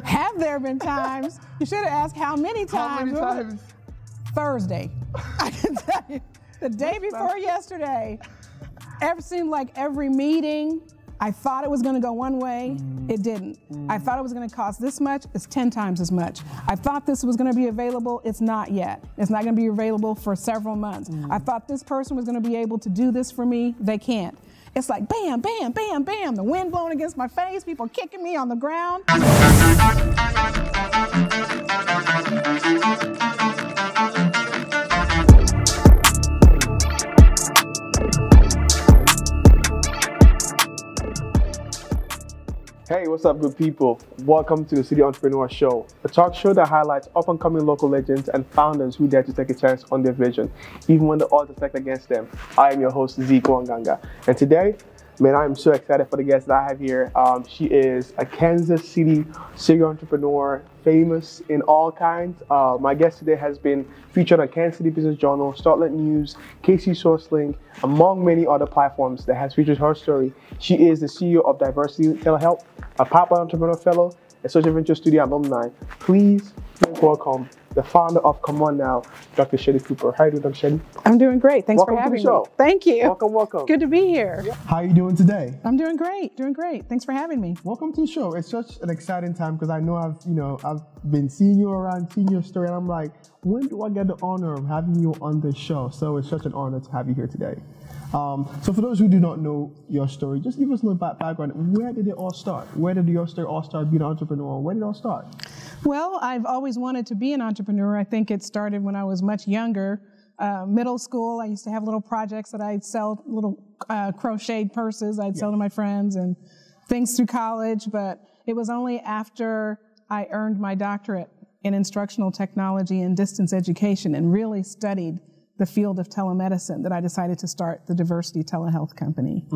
Have there been times? You should have asked how many times. How many times? Thursday. I can tell you, the day before yesterday, it seemed like every meeting, I thought it was going to go one way, it didn't. I thought it was going to cost this much, it's 10 times as much. I thought this was going to be available, it's not yet. It's not going to be available for several months. I thought this person was going to be able to do this for me, they can't. It's like bam, bam, bam, bam, the wind blowing against my face, people kicking me on the ground. Hey, what's up, good people? Welcome to the City Entrepreneur Show, a talk show that highlights up-and-coming local legends and founders who dare to take a chance on their vision, even when the odds are stacked against them. I am your host, Ep.1, and today, man, I am so excited for the guest that I have here. She is a Kansas City serial entrepreneur, famous in all kinds. My guest today has been featured on Kansas City Business Journal, Startlet News, KC SourceLink, among many other platforms that has featured her story. She is the CEO of Diversity Telehealth, a Pipeline Entrepreneur Fellow, a Social Venture Studio alumni. Please welcome the founder of ComeOnNow, Dr. Shelly Cooper. How are you doing, Dr. Shelly? I'm doing great. Thanks for having me. Welcome to the show. Thank you. Welcome, welcome. Good to be here. How are you doing today? I'm doing great, doing great. Thanks for having me. Welcome to the show. It's such an exciting time because I know I've been seeing you around, seeing your story, and I'm like, when do I get the honor of having you on the show? So it's such an honor to have you here today. So for those who do not know your story, just give us a little background. Where did it all start? Where did your story all start being an entrepreneur? Where did it all start? Well, I've always wanted to be an entrepreneur. I think it started when I was much younger. Middle school, I used to have little projects that I'd sell, little crocheted purses I'd sell to my friends and things through college. But it was only after I earned my doctorate in instructional technology and distance education and really studied the field of telemedicine that I decided to start the Diversity Telehealth company.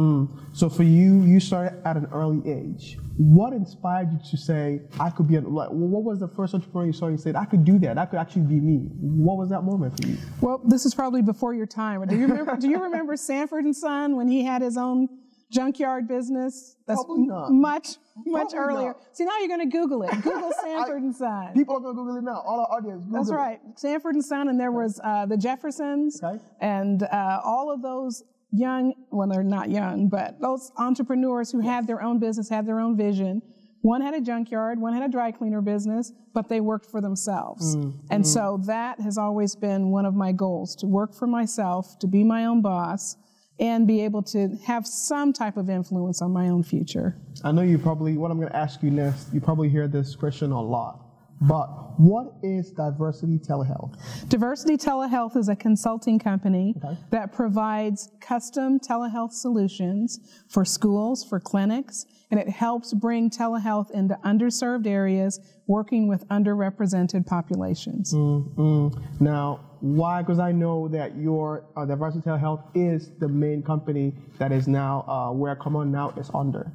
So for you, you started at an early age. What inspired you to say, I could be, what was the first entrepreneur you saw and you said, I could do that, that could actually be me? What was that moment for you? Well, this is probably before your time. Do you remember Sanford and Son when he had his own junkyard business? That's Probably not. much Probably earlier. not. See, now you're going to Google it. Google Sanford and Son. People are going to Google it now. All our audience, Google That's right. Sanford and Son, and there was the Jeffersons, and all of those young, well, they're not young, but those entrepreneurs who had their own business, had their own vision. One had a junkyard, one had a dry cleaner business, but they worked for themselves. And so that has always been one of my goals, to work for myself, to be my own boss, and be able to have some type of influence on my own future. I know you probably, what I'm going to ask you next, you probably hear this question a lot, but what is Diversity Telehealth? Diversity Telehealth is a consulting company that provides custom telehealth solutions for schools, for clinics, and it helps bring telehealth into underserved areas, working with underrepresented populations. Now, why? Because I know that your Diversity Telehealth is the main company that is now where ComeOnNow is under.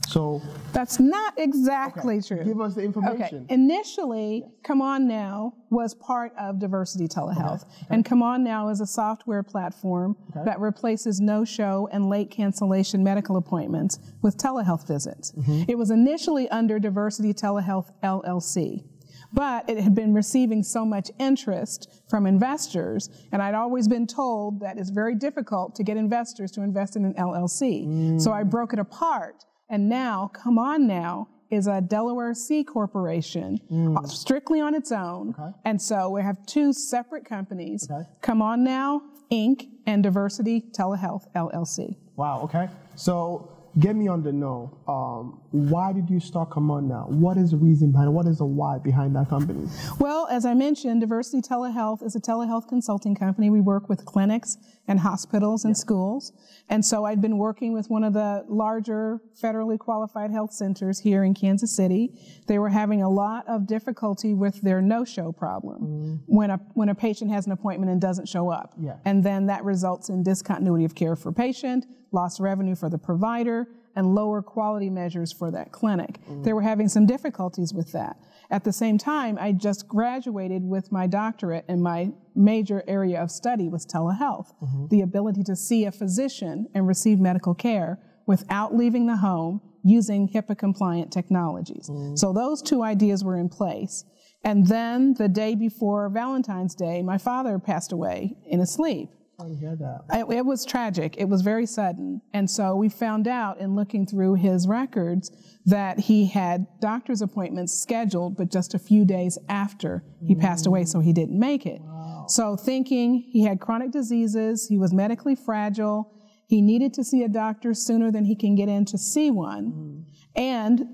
So that's not exactly true. Give us the information. Okay. Initially, ComeOnNow was part of Diversity Telehealth, and ComeOnNow is a software platform that replaces no-show and late cancellation medical appointments with telehealth visits. It was initially under Diversity Telehealth LLC. But it had been receiving so much interest from investors, and I'd always been told that it's very difficult to get investors to invest in an LLC. So I broke it apart, and now ComeOnNow is a Delaware C corporation, strictly on its own. And so we have two separate companies, ComeOnNow Inc. and Diversity Telehealth LLC. Wow, okay. So get me on the know. Why did you start ComeOnNow? What is the reason behind it? What is the why behind that company? Well, as I mentioned, Diversity Telehealth is a telehealth consulting company. We work with clinics and hospitals and schools. And so I'd been working with one of the larger federally qualified health centers here in Kansas City. They were having a lot of difficulty with their no-show problem when a patient has an appointment and doesn't show up. And then that results in discontinuity of care for patient, lost revenue for the provider, and lower quality measures for that clinic. They were having some difficulties with that. At the same time, I just graduated with my doctorate, and my major area of study was telehealth, the ability to see a physician and receive medical care without leaving the home, using HIPAA-compliant technologies. So those two ideas were in place. And then the day before Valentine's Day, my father passed away in his sleep. I didn't hear that. It was tragic. It was very sudden. And so we found out in looking through his records that he had doctor's appointments scheduled, but just a few days after he passed away, so he didn't make it. Wow. So thinking he had chronic diseases, he was medically fragile, he needed to see a doctor sooner than he can get in to see one, and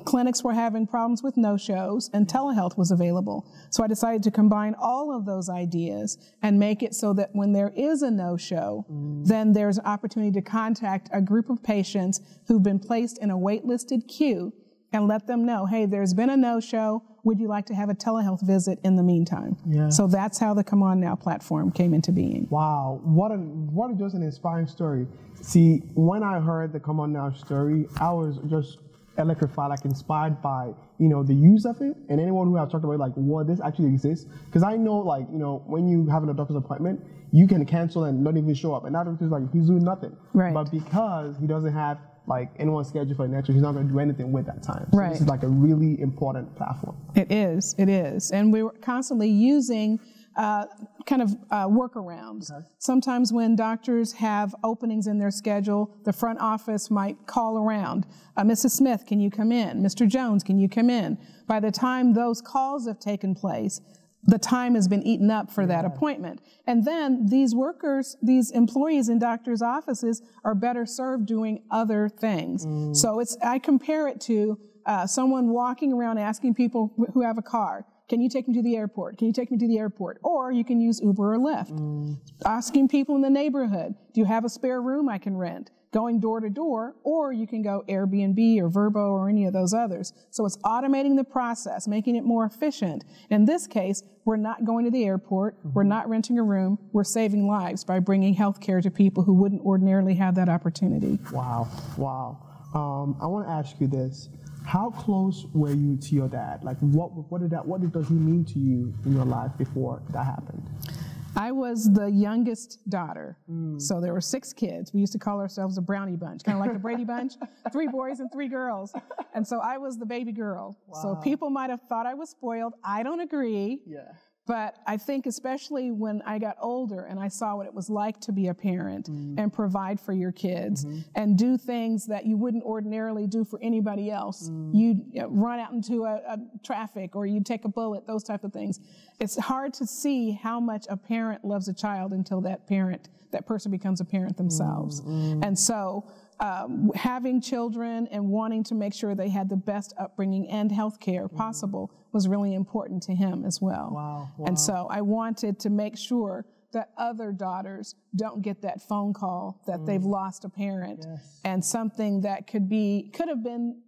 clinics were having problems with no-shows, and telehealth was available. So I decided to combine all of those ideas and make it so that when there is a no-show, then there's an opportunity to contact a group of patients who've been placed in a wait-listed queue and let them know, hey, there's been a no-show. Would you like to have a telehealth visit in the meantime? Yeah. So that's how the ComeOnNow platform came into being. Wow, what just an inspiring story. See, when I heard the ComeOnNow story, I was just electrified, like inspired by, the use of it, and anyone who I've talked about, like, what this actually exists. Because I know, like, when you have a doctor's appointment, you can cancel and not even show up, and that doctor's like, he's doing nothing. Right. But because he doesn't have like anyone scheduled for the next week, he's not going to do anything with that time. So this is like a really important platform. It is, and we were constantly using workarounds. Okay. Sometimes when doctors have openings in their schedule, the front office might call around. Mrs. Smith, can you come in? Mr. Jones, can you come in? By the time those calls have taken place, the time has been eaten up for that appointment. And then these workers, these employees in doctors' offices are better served doing other things. So I compare it to someone walking around asking people who have a car, can you take me to the airport? Can you take me to the airport? Or you can use Uber or Lyft. Asking people in the neighborhood, do you have a spare room I can rent? Going door to door, or you can go Airbnb or Vrbo or any of those others. So it's automating the process, making it more efficient. In this case, we're not going to the airport, we're not renting a room, we're saving lives by bringing health care to people who wouldn't ordinarily have that opportunity. Wow. I want to ask you this. How close were you to your dad? Like, what does he mean to you in your life before that happened? I was the youngest daughter, so there were 6 kids. We used to call ourselves a brownie bunch, kind of like the Brady Bunch, 3 boys and 3 girls. And so I was the baby girl. Wow. So people might have thought I was spoiled. I don't agree. Yeah. But I think especially when I got older and I saw what it was like to be a parent and provide for your kids and do things that you wouldn't ordinarily do for anybody else. You'd run out into a traffic, or you'd take a bullet, those type of things. It's hard to see how much a parent loves a child until that person becomes a parent themselves. And so having children and wanting to make sure they had the best upbringing and health care possible was really important to him as well. Wow. And so I wanted to make sure that other daughters don't get that phone call that they've lost a parent, and something that could have been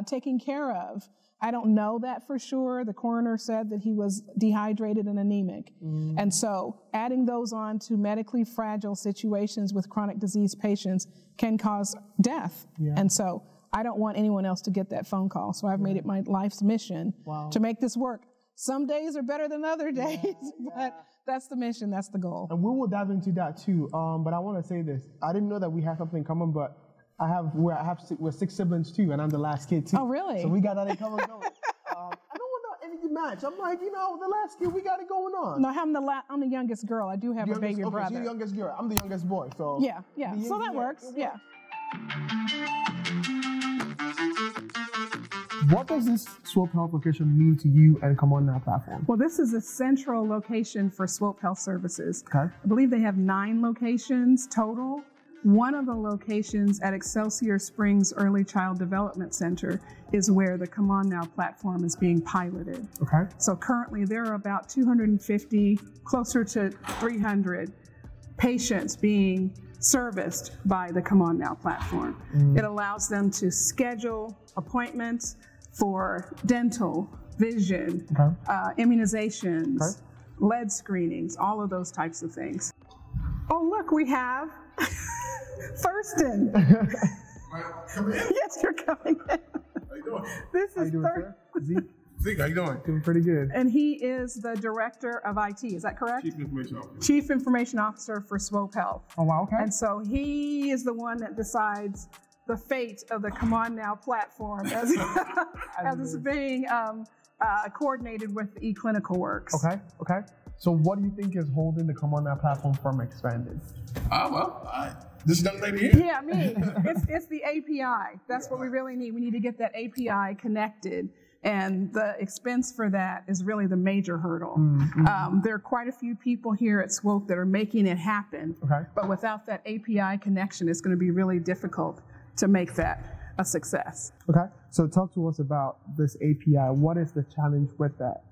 taken care of. I don't know that for sure. The coroner said that he was dehydrated and anemic. And so adding those on to medically fragile situations with chronic disease patients can cause death. And so I don't want anyone else to get that phone call. So I've made it my life's mission to make this work. Some days are better than other days, but that's the mission, that's the goal. And we will dive into that too. But I want to say this. I didn't know that we have something in common, but we're 6 siblings too, and I'm the last kid too. Oh, really? So we got that in common. I don't want any match. I'm like, the last kid, we got it going on. No, I'm the youngest girl. I do have a baby brother. So you're the youngest girl. I'm the youngest boy. So yeah. So that works. Yeah. What does this Swope Health location mean to you and ComeOnNow platform? Well, this is a central location for Swope Health Services. Okay. I believe they have 9 locations total. One of the locations at Excelsior Springs Early Child Development Center is where the ComeOnNow platform is being piloted. Okay. So currently there are about 250, closer to 300 patients being serviced by the ComeOnNow platform. It allows them to schedule appointments for dental, vision, immunizations, lead screenings, all of those types of things. Oh, look, we have Thurston. Come in. Yes, you're coming in. How you doing? This is Thurston. Zeke, how you doing? Doing pretty good. And he is the Director of IT, is that correct? Chief Information Officer. Chief Information Officer for Swope Health. Oh, wow, okay. And so he is the one that decides the fate of the ComeOnNow platform as it's being coordinated with eClinicalWorks. Okay. So what do you think is holding the ComeOnNow platform from expanding? This young lady here. Yeah, me. It's the API. That's what we really need. We need to get that API connected. And the expense for that is really the major hurdle. There are quite a few people here at Swope that are making it happen. But without that API connection, it's going to be really difficult to make that a success. Okay. So talk to us about this API. What is the challenge with that?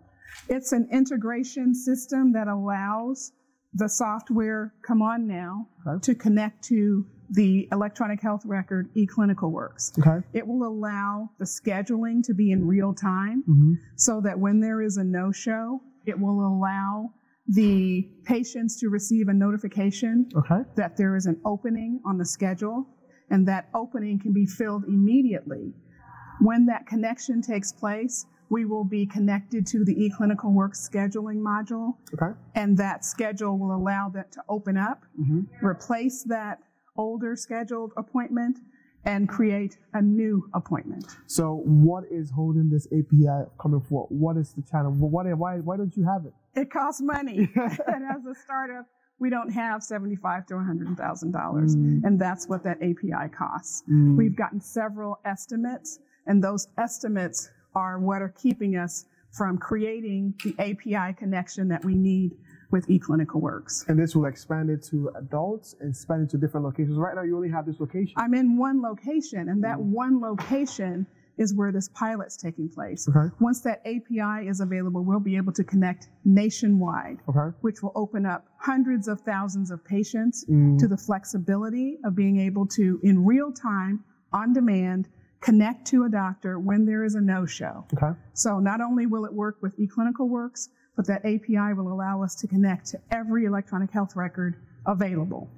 It's an integration system that allows the software ComeOnNow to connect to the electronic health record eClinicalWorks. It will allow the scheduling to be in real time so that when there is a no-show, it will allow the patients to receive a notification that there is an opening on the schedule, and that opening can be filled immediately. When that connection takes place, we will be connected to the eClinicalWorks scheduling module, and that schedule will allow that to open up, replace that older scheduled appointment, and create a new appointment. So what is holding this API coming forward? What is the challenge? Why don't you have it? It costs money. And as a startup, we don't have $75,000 to $100,000, and that's what that API costs. We've gotten several estimates, and those estimates are what are keeping us from creating the API connection that we need with eClinicalWorks. And this will expand it to adults and expand it to different locations. Right now, you only have this location. I'm in one location, and that one location is where this pilot's taking place. Once that API is available, we'll be able to connect nationwide, which will open up hundreds of thousands of patients to the flexibility of being able to, in real time, on demand, connect to a doctor when there is a no-show. So not only will it work with eClinicalWorks, but that API will allow us to connect to every electronic health record available.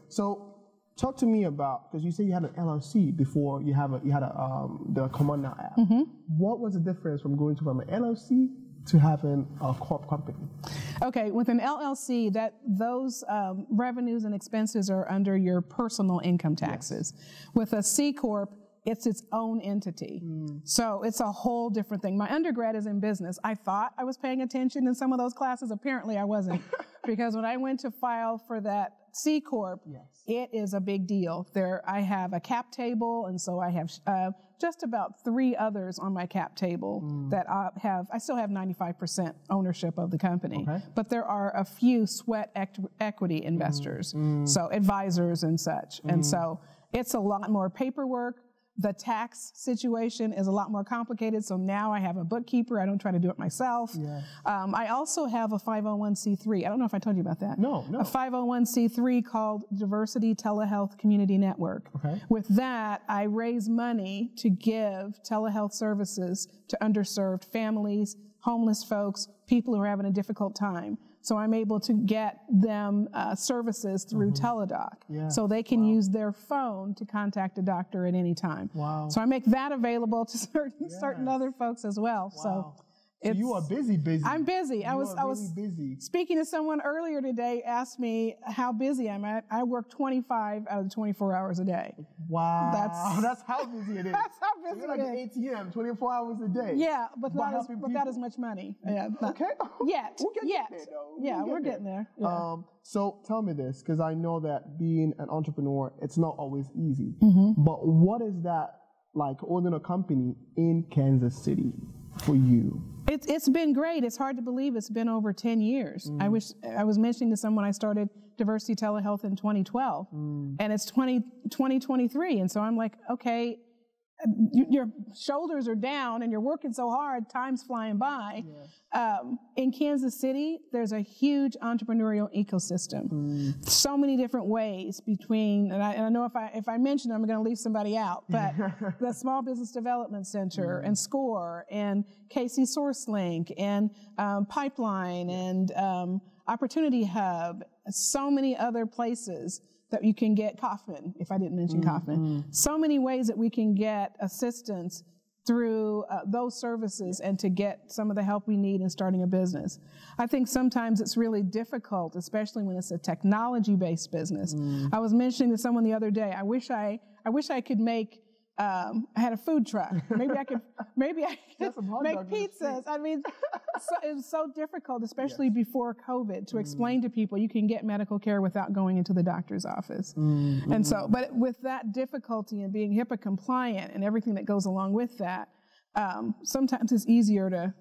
So talk to me about, because you say you had an LLC before you had the ComeOnNow app. What was the difference from going from an LLC to having a corp company? Okay, with an LLC, those revenues and expenses are under your personal income taxes. With a C Corp, it's its own entity. So it's a whole different thing. My undergrad is in business. I thought I was paying attention in some of those classes. Apparently I wasn't. Because when I went to file for that C Corp, it is a big deal. I have a cap table, and so I have just about 3 others on my cap table that I still have 95% ownership of the company. But there are a few sweat equity investors, so advisors and such. And so it's a lot more paperwork. The tax situation is a lot more complicated, so now I have a bookkeeper. I don't try to do it myself. I also have a 501c3. I don't know if I told you about that. No. A 501c3 called Diversity Telehealth Community Network. With that, I raise money to give telehealth services to underserved families, homeless folks, people who are having a difficult time. So I'm able to get them services through Teledoc, so they can use their phone to contact a doctor at any time. So I make that available to certain other folks as well. So you are busy. I'm busy. I was really busy. Speaking to someone earlier today, asked me how busy I'm at. I work 25 out of 24 hours a day. Wow. That's how busy it is. That's how busy you're like it is. an ATM, 24 hours a day. Yeah, but not as much money. Okay. Yet. There, though. Yeah, we're getting there. Yeah. So tell me this, because I know that being an entrepreneur, it's not always easy. But what is that like owning a company in Kansas City for you? It's been great. It's hard to believe it's been over 10 years. I was mentioning to someone I started Diversity Telehealth in 2012, and it's 2023. And so I'm like, okay, your shoulders are down and you're working so hard, time's flying by. In Kansas City, there's a huge entrepreneurial ecosystem. So many different ways between, and I know if I mention them, I'm going to leave somebody out, but the Small Business Development Center and SCORE and KC SourceLink and Pipeline and Opportunity Hub, so many other places that you can get Kaufman, if I didn't mention Kaufman. So many ways that we can get assistance through those services and to get some of the help we need in starting a business. I think sometimes it's really difficult, especially when it's a technology-based business. I was mentioning to someone the other day, I wish I I wish I could make. I had a food truck. Maybe I could make pizzas. I mean, it was so difficult, especially before COVID, to explain to people you can get medical care without going into the doctor's office. And so, but with that difficulty and being HIPAA compliant and everything that goes along with that, sometimes it's easier to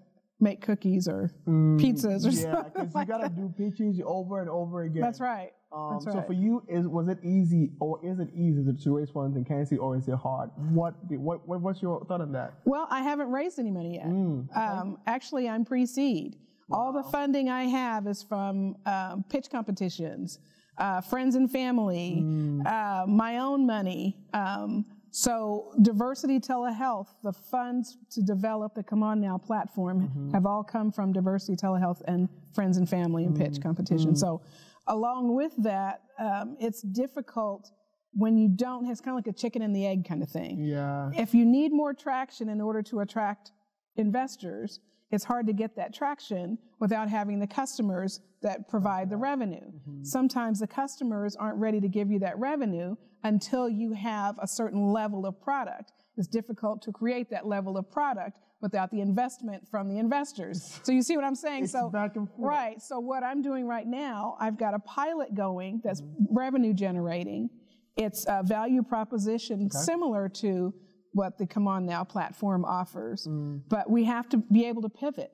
make cookies or pizzas or something. Yeah, because you gotta do pizzas over and over again. That's right. So for you, was it easy, or is it easy to raise funds in Kansas City, or is it hard? What's your thought on that? Well, I haven't raised any money yet. Actually, I'm pre-seed. Wow. All the funding I have is from pitch competitions, friends and family, my own money. So Diversity Telehealth, the funds to develop the ComeOnNow platform have all come from Diversity Telehealth and friends and family and pitch competition. So along with that, it's difficult when you don't, it's kind of like a chicken and the egg kind of thing. Yeah. If you need more traction in order to attract investors, it's hard to get that traction without having the customers that provide the revenue. Sometimes the customers aren't ready to give you that revenue until you have a certain level of product. It's difficult to create that level of product without the investment from the investors. So you see what I'm saying? It's back and forth. Right. So what I'm doing right now, I've got a pilot going that's revenue generating. It's a value proposition similar to what the ComeOnNow platform offers, but we have to be able to pivot.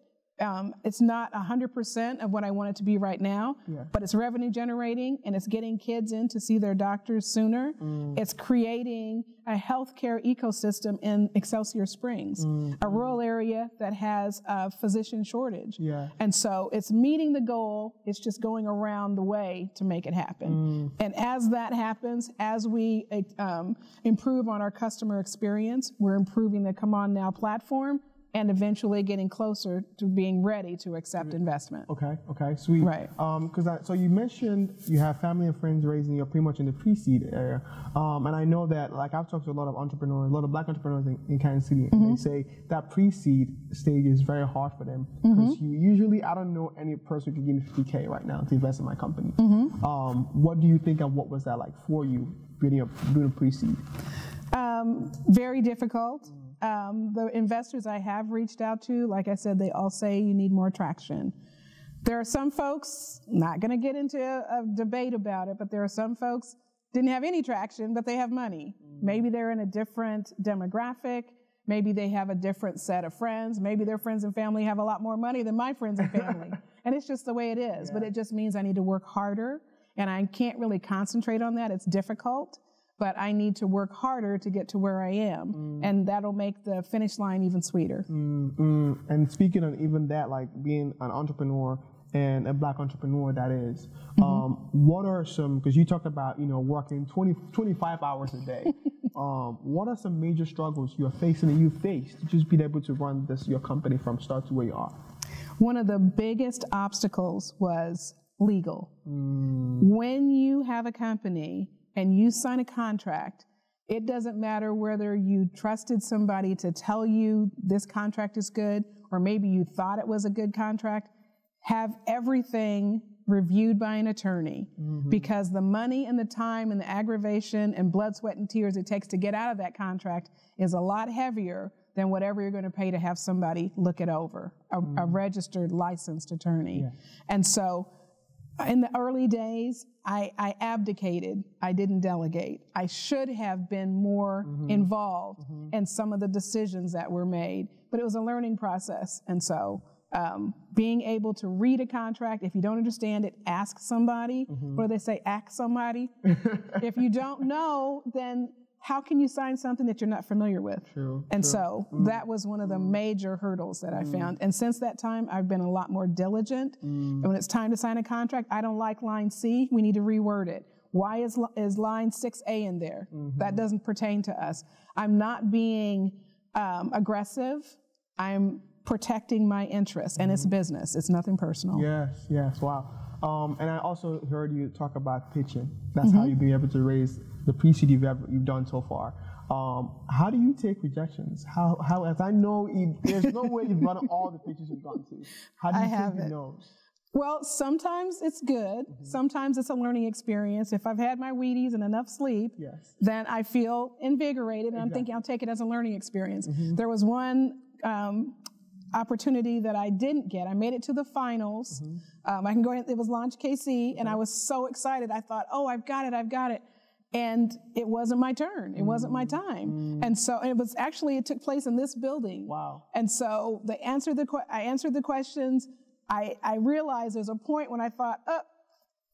It's not 100% of what I want it to be right now, but it's revenue generating and it's getting kids in to see their doctors sooner. It's creating a healthcare ecosystem in Excelsior Springs, a rural area that has a physician shortage. And so it's meeting the goal, it's just going around the way to make it happen. And as that happens, as we improve on our customer experience, we're improving the ComeOnNow platform, and eventually getting closer to being ready to accept investment. Okay, sweet. Right. So you mentioned you have family and friends raising you pretty much in the pre-seed area. And I know that, like, I've talked to a lot of entrepreneurs, a lot of black entrepreneurs in Kansas City, and they say that pre-seed stage is very hard for them. Because you usually, I don't know any person who can give me $50K right now to invest in my company. What do you think, and what was that like for you doing a pre-seed? Very difficult. The investors I have reached out to, like I said, they all say you need more traction. There are some folks, not going to get into a debate about it, but there are some folks didn't have any traction, but they have money. Maybe they're in a different demographic. Maybe they have a different set of friends. Maybe their friends and family have a lot more money than my friends and family. And it's just the way it is. But it just means I need to work harder, and I can't really concentrate on that. It's difficult. But I need to work harder to get to where I am, and that'll make the finish line even sweeter. And speaking of even that, like being an entrepreneur and a black entrepreneur, that is, what are some, because you talked about, working 25 hours a day, what are some major struggles you're facing and you faced to just be able to run your company from start to where you are? One of the biggest obstacles was legal. When you have a company and you sign a contract, it doesn't matter whether you trusted somebody to tell you this contract is good, or maybe you thought it was a good contract. Have everything reviewed by an attorney, because the money and the time and the aggravation and blood, sweat, and tears it takes to get out of that contract is a lot heavier than whatever you're going to pay to have somebody look it over, a registered, licensed attorney. And so in the early days, I abdicated. I didn't delegate. I should have been more involved in some of the decisions that were made, but it was a learning process. And so being able to read a contract, if you don't understand it, ask somebody. What do they say? Ask somebody. If you don't know, then how can you sign something that you're not familiar with? So that was one of the major hurdles that I found. And since that time, I've been a lot more diligent. And when it's time to sign a contract, I don't like line C. We need to reword it. Why is line 6A in there? That doesn't pertain to us. I'm not being aggressive. I'm protecting my interests, and it's business. It's nothing personal. Yes, wow. And I also heard you talk about pitching. That's how you've been able to raise the pre-seed you've done so far. How do you take rejections? How as I know, there's no way you've run all the pitches you've gone to. How do you take the no's? Well, sometimes it's good. Sometimes it's a learning experience. If I've had my Wheaties and enough sleep, then I feel invigorated, and I'm thinking I'll take it as a learning experience. There was one opportunity that I didn't get. I made it to the finals. I can go in, it was Launch KC, and I was so excited. I thought, oh, I've got it. And it wasn't my turn. It wasn't my time. And so it took place in this building. Wow. And so I answered the questions. I realized there's a point when I thought, oh,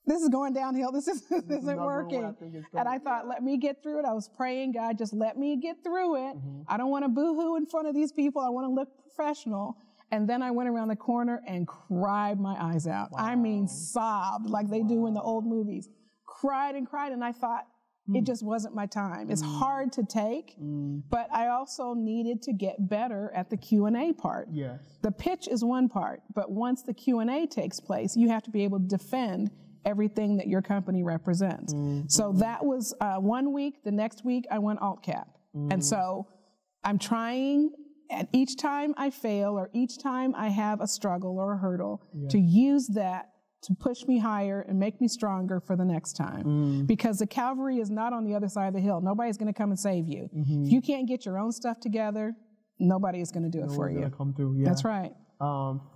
this is going downhill. This isn't working. And I thought, let me get through it. I was praying, God, just let me get through it. I don't want to boo-hoo in front of these people. I want to look professional. And then I went around the corner and cried my eyes out. Wow. I mean, sobbed like they do in the old movies. Cried. And I thought, it just wasn't my time. It's hard to take, but I also needed to get better at the Q&A part. Yes. The pitch is one part, but once the Q&A takes place, you have to be able to defend everything that your company represents. So that was 1 week. The next week, I went alt cap. And so I'm trying, and each time I fail or each time I have a struggle or a hurdle, to use that to push me higher and make me stronger for the next time. Because the cavalry is not on the other side of the hill. Nobody's going to come and save you. If you can't get your own stuff together, nobody is going to do it for you. Gonna come through. Yeah. That's right.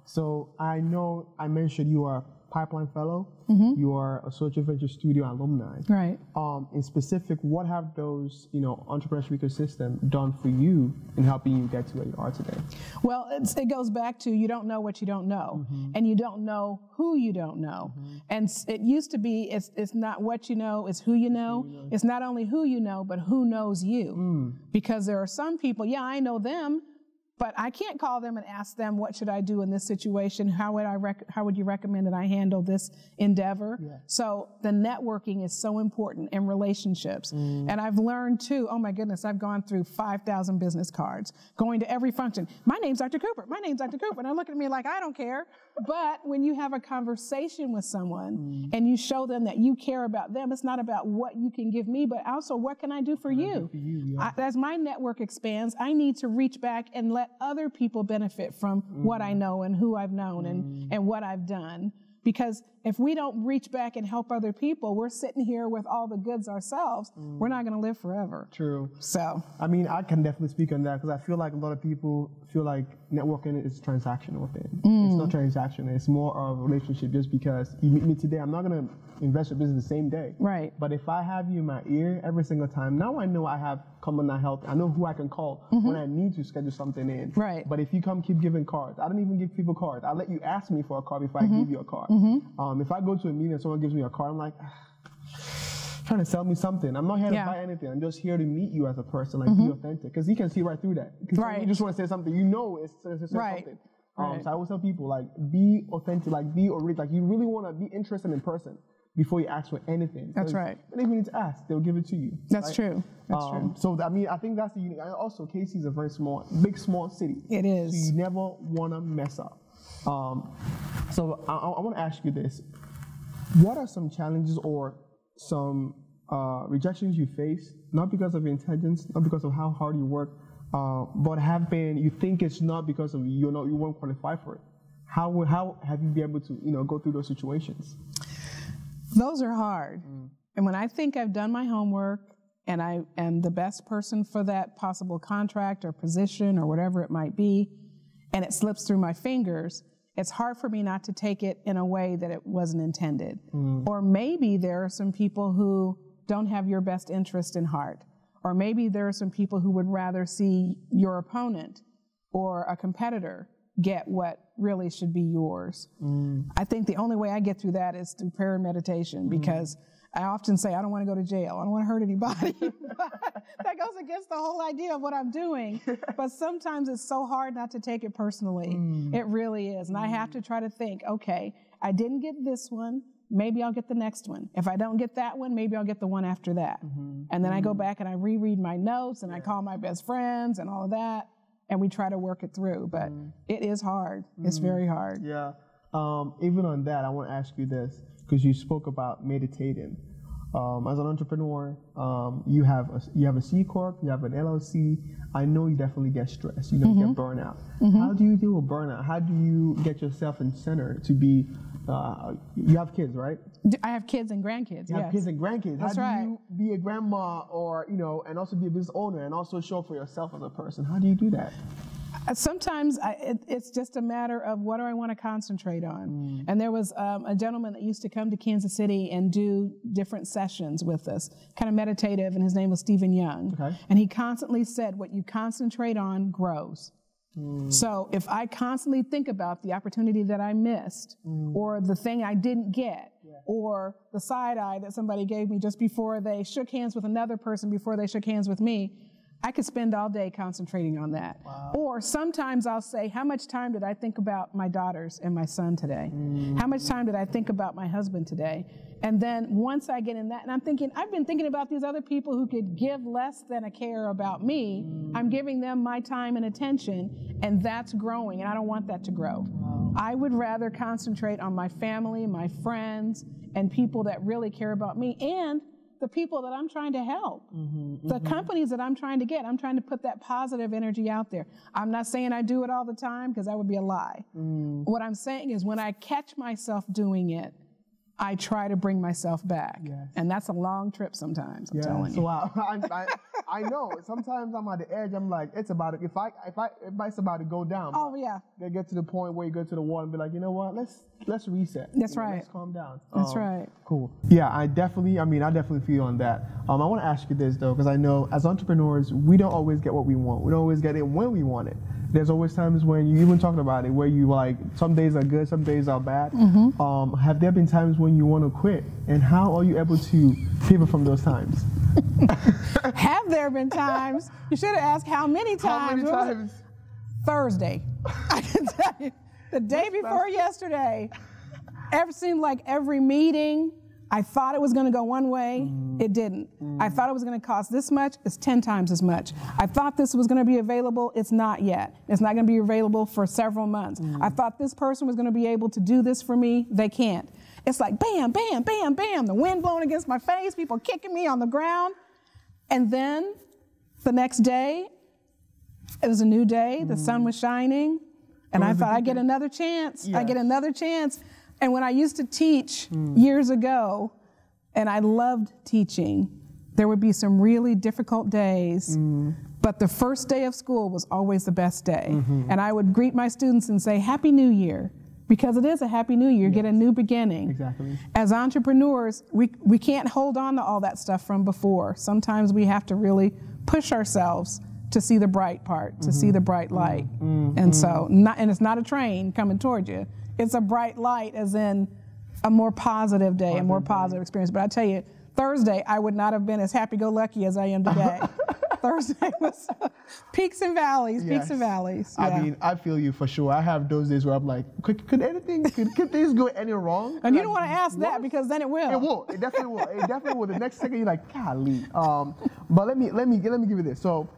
So I know I mentioned you are a Pipeline Fellow. You are a Social Venture Studio alumni. Right. In specific, what have those, entrepreneurship ecosystem done for you in helping you get to where you are today? Well, it goes back to you don't know what you don't know, and you don't know who you don't know. And it used to be it's not what you know, it's who you know. It's not only who you know, but who knows you. Because there are some people, I know them, but I can't call them and ask them, what should I do in this situation? How would you recommend that I handle this endeavor? So the networking is so important in relationships. And I've learned too, oh my goodness, I've gone through 5,000 business cards, going to every function. My name's Dr. Cooper. My name's Dr. Cooper. And they're looking at me like, I don't care. But when you have a conversation with someone and you show them that you care about them, it's not about what you can give me, but also what can I do for you? As my network expands, I need to reach back and let other people benefit from what I know and who I've known and what I've done. Because if we don't reach back and help other people, we're sitting here with all the goods ourselves. We're not going to live forever. True. So, I mean, I can definitely speak on that because I feel like a lot of people feel like networking is transactional thing. It's not transactional. It's more of a relationship. Just because you meet me today, I'm not going to invest your business the same day. Right. But if I have you in my ear every single time, now I know I have ComeOnNow Health. I know who I can call when I need to schedule something in. Right. But if you keep giving cards, I don't even give people cards. I let you ask me for a card before I give you a card. If I go to a meeting and someone gives me a card, I'm like, trying to sell me something. I'm not here to buy anything. I'm just here to meet you as a person, like be authentic. Because you can see right through that. Because you just want to say something, it's to say something. So I always tell people, like, be authentic, like, be original. Like, you really want to be interested in person before you ask for anything. That's right. And if you need to ask, they'll give it to you. That's true. That's true. So, I mean, I think that's the unique. Also, KC is a very small city. It is. So you never want to mess up. So I want to ask you this. What are some challenges or some rejections you face, not because of your intelligence, not because of how hard you work, but you think it's not because of you weren't qualified for it? How have you been able to go through those situations? Those are hard. And when I think I've done my homework and I am the best person for that possible contract or position or whatever it might be, and it slips through my fingers, it's hard for me not to take it in a way that it wasn't intended. Or maybe there are some people who don't have your best interest in heart. Or maybe there are some people who would rather see your opponent or a competitor get what really should be yours. I think the only way I get through that is through prayer and meditation, because I often say, I don't want to go to jail. I don't want to hurt anybody. That goes against the whole idea of what I'm doing. But sometimes it's so hard not to take it personally. It really is. And I have to try to think, okay, I didn't get this one. Maybe I'll get the next one. If I don't get that one, maybe I'll get the one after that. And then I go back and I reread my notes and I call my best friends and all of that. And we try to work it through. But it is hard. It's very hard. Yeah. Even on that, I want to ask you this, because you spoke about meditating. As an entrepreneur, you have a C Corp, you have an LLC. I know you definitely get stressed. You don't get burnout. How do you deal with burnout? How do you get yourself in center to be? You have kids, right? I have kids and grandkids. You have kids and grandkids. That's How do you be a grandma, or and also be a business owner, and also show up for yourself as a person? How do you do that? Sometimes it's just a matter of what do I want to concentrate on. And there was a gentleman that used to come to Kansas City and do different sessions with us, kind of meditative, and his name was Stephen Young. Okay. And he constantly said, what you concentrate on grows. So if I constantly think about the opportunity that I missed, or the thing I didn't get, or the side eye that somebody gave me just before they shook hands with another person before they shook hands with me, I could spend all day concentrating on that. Wow. Or sometimes I'll say, how much time did I think about my daughters and my son today? How much time did I think about my husband today? And then once I get in that, and I'm thinking, I've been thinking about these other people who could give less than a care about me. I'm giving them my time and attention, and that's growing, and I don't want that to grow. Wow. I would rather concentrate on my family, my friends, and people that really care about me, and the people that I'm trying to help, the companies that I'm trying to get. I'm trying to put that positive energy out there. I'm not saying I do it all the time, because that would be a lie. What I'm saying is when I catch myself doing it, I try to bring myself back. Yes. And that's a long trip sometimes, I'm telling you. Wow. I know. Sometimes I'm at the edge. I'm like, it's about to, if it's about to go down. Oh, yeah. They get to the point where you go to the wall and be like, you know what, let's reset. That's right. Let's calm down. That's right. Cool. Yeah, I definitely feel on that. I want to ask you this, though, because I know as entrepreneurs, we don't always get what we want. We don't always get it when we want it. There's always times when you even talking about it where you like, some days are good, some days are bad. Have there been times when you want to quit? And how are you able to pivot from those times? Have there been times? You should have asked how many times. How many times? Thursday. I can tell you. The day before yesterday, it seemed like every meeting, I thought it was going to go one way, it didn't. I thought it was going to cost this much, it's 10 times as much. I thought this was going to be available, it's not yet. It's not going to be available for several months. I thought this person was going to be able to do this for me, they can't. It's like bam, bam, bam, bam, the wind blowing against my face, people kicking me on the ground. And then the next day, it was a new day, the sun was shining, and I thought I'd get another chance. I get another chance. And when I used to teach years ago, and I loved teaching, there would be some really difficult days, but the first day of school was always the best day. And I would greet my students and say, Happy New Year, because it is a Happy New Year, get a new beginning. Exactly. As entrepreneurs, we can't hold on to all that stuff from before. Sometimes we have to really push ourselves to see the bright part, to see the bright light. And so, and it's not a train coming toward you. It's a bright light, as in a more positive day, a more positive experience. But I tell you, Thursday, I would not have been as happy-go-lucky as I am today. Thursday was peaks and valleys, peaks and valleys. Yeah. I mean, I feel you for sure. I have those days where I'm like, could things go any wrong? And you don't want to ask that, because then it will. It will. It definitely will. It definitely will. The next second, you're like, golly. But let me give you this. So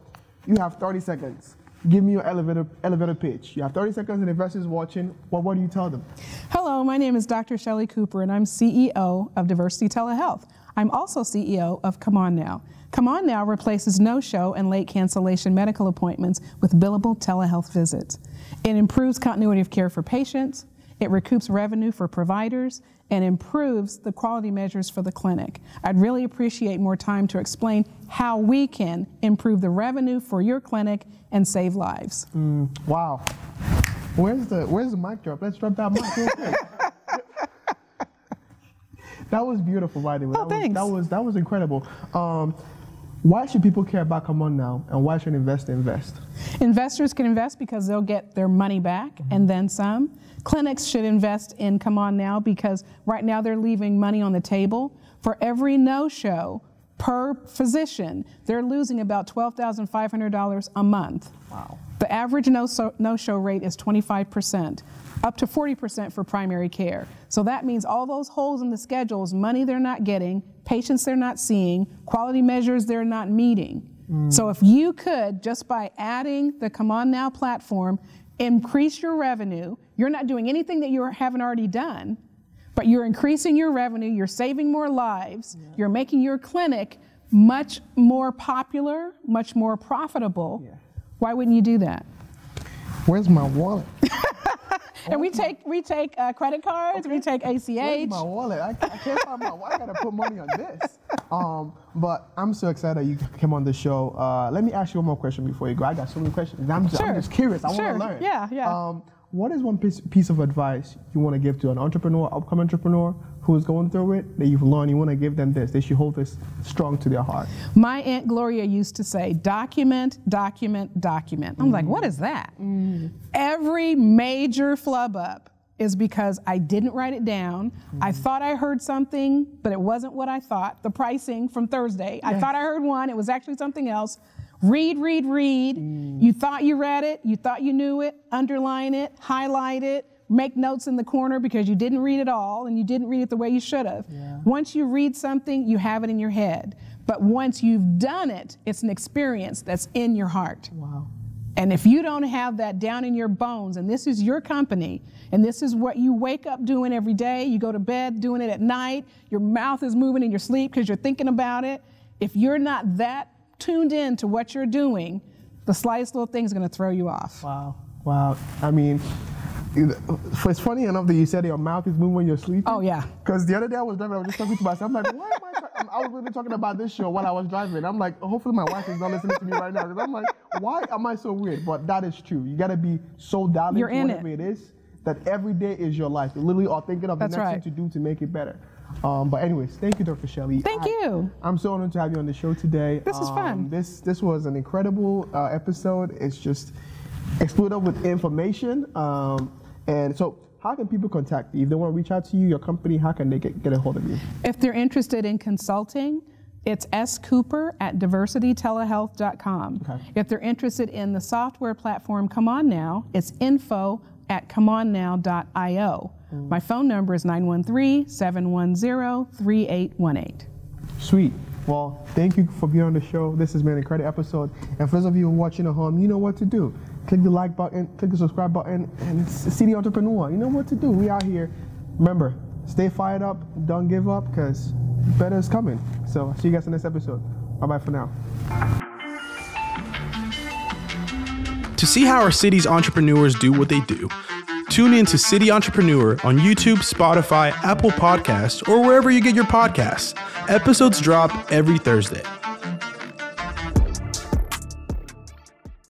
you have 30 seconds. Give me your elevator pitch. You have 30 seconds, and investors watching. What do you tell them? Hello, my name is Dr. Shelly Cooper, and I'm CEO of Diversity Telehealth. I'm also CEO of ComeOnNow. ComeOnNow replaces no-show and late cancellation medical appointments with billable telehealth visits. It improves continuity of care for patients, it recoups revenue for providers, and improves the quality measures for the clinic. I'd really appreciate more time to explain how we can improve the revenue for your clinic and save lives. Wow. Where's the mic drop? Let's drop that mic real quick. That was beautiful, by the way. Oh, thanks. That was incredible. Why should people care about ComeOnNow, and why should investors invest? Investors can invest because they'll get their money back and then some. Clinics should invest in ComeOnNow because right now they're leaving money on the table. For every no-show per physician, they're losing about $12,500 a month. Wow. The average no-show rate is 25%, up to 40% for primary care. So that means all those holes in the schedules, money they're not getting, patients they're not seeing, quality measures they're not meeting. So if you could, just by adding the ComeOnNow platform, increase your revenue, you're not doing anything that you haven't already done, but you're increasing your revenue, you're saving more lives, you're making your clinic much more popular, much more profitable. Yeah. Why wouldn't you do that? Where's my wallet? And we take credit cards, we take ACH. Where's my wallet? I can't find my wallet. I gotta put money on this. But I'm so excited that you came on the show. Let me ask you one more question before you go. I got so many questions. I'm just curious. I want to learn. Yeah. What is one piece of advice you want to give to an entrepreneur, upcoming entrepreneur who is going through it, that you've learned, you want to give them this, they should hold this strong to their heart? My Aunt Gloria used to say, document, document, document. I'm like, what is that? Every major flub up is because I didn't write it down. I thought I heard something, but it wasn't what I thought. The pricing from Thursday, I thought I heard one, it was actually something else. Read. You thought you read it, you thought you knew it, underline it, highlight it, make notes in the corner because you didn't read it all and you didn't read it the way you should have. Yeah. Once you read something, you have it in your head. But once you've done it, it's an experience that's in your heart. Wow. And if you don't have that down in your bones, and this is your company, and this is what you wake up doing every day, you go to bed doing it at night, your mouth is moving in your sleep because you're thinking about it. If you're not that tuned in to what you're doing, the slightest little thing is going to throw you off. Wow. I mean, it's funny enough that you said your mouth is moving when you're sleeping. Oh, yeah. Because the other day I was driving, I was just talking to myself. I'm like, why am I was really talking about this show while I was driving. I'm like, hopefully my wife is not listening to me right now. Because I'm like, why am I so weird? But that is true. You got to be so dialed into whatever it is that every day is your life. You literally are thinking of the next thing to do to make it better. But anyways, thank you, Dr. Shelly. Thank you. I'm so honored to have you on the show today. This is fun. This was an incredible episode. It's just exploded with information. And so how can people contact you? If they want to reach out to you, your company, how can they get a hold of you? If they're interested in consulting, it's scooper@diversitytelehealth.com. Okay. If they're interested in the software platform ComeOnNow, it's info@ComeOnNow.io. My phone number is 913-710-3818. Sweet. Well, thank you for being on the show. This has been an incredible episode. And for those of you who are watching at home, you know what to do. Click the like button, click the subscribe button, and see the entrepreneur. You know what to do. We out here. Remember, stay fired up. Don't give up, because better is coming. So see you guys in the next episode. Bye-bye for now. To see how our city's entrepreneurs do what they do, tune in to City Entrepreneur on YouTube, Spotify, Apple Podcasts, or wherever you get your podcasts. Episodes drop every Thursday.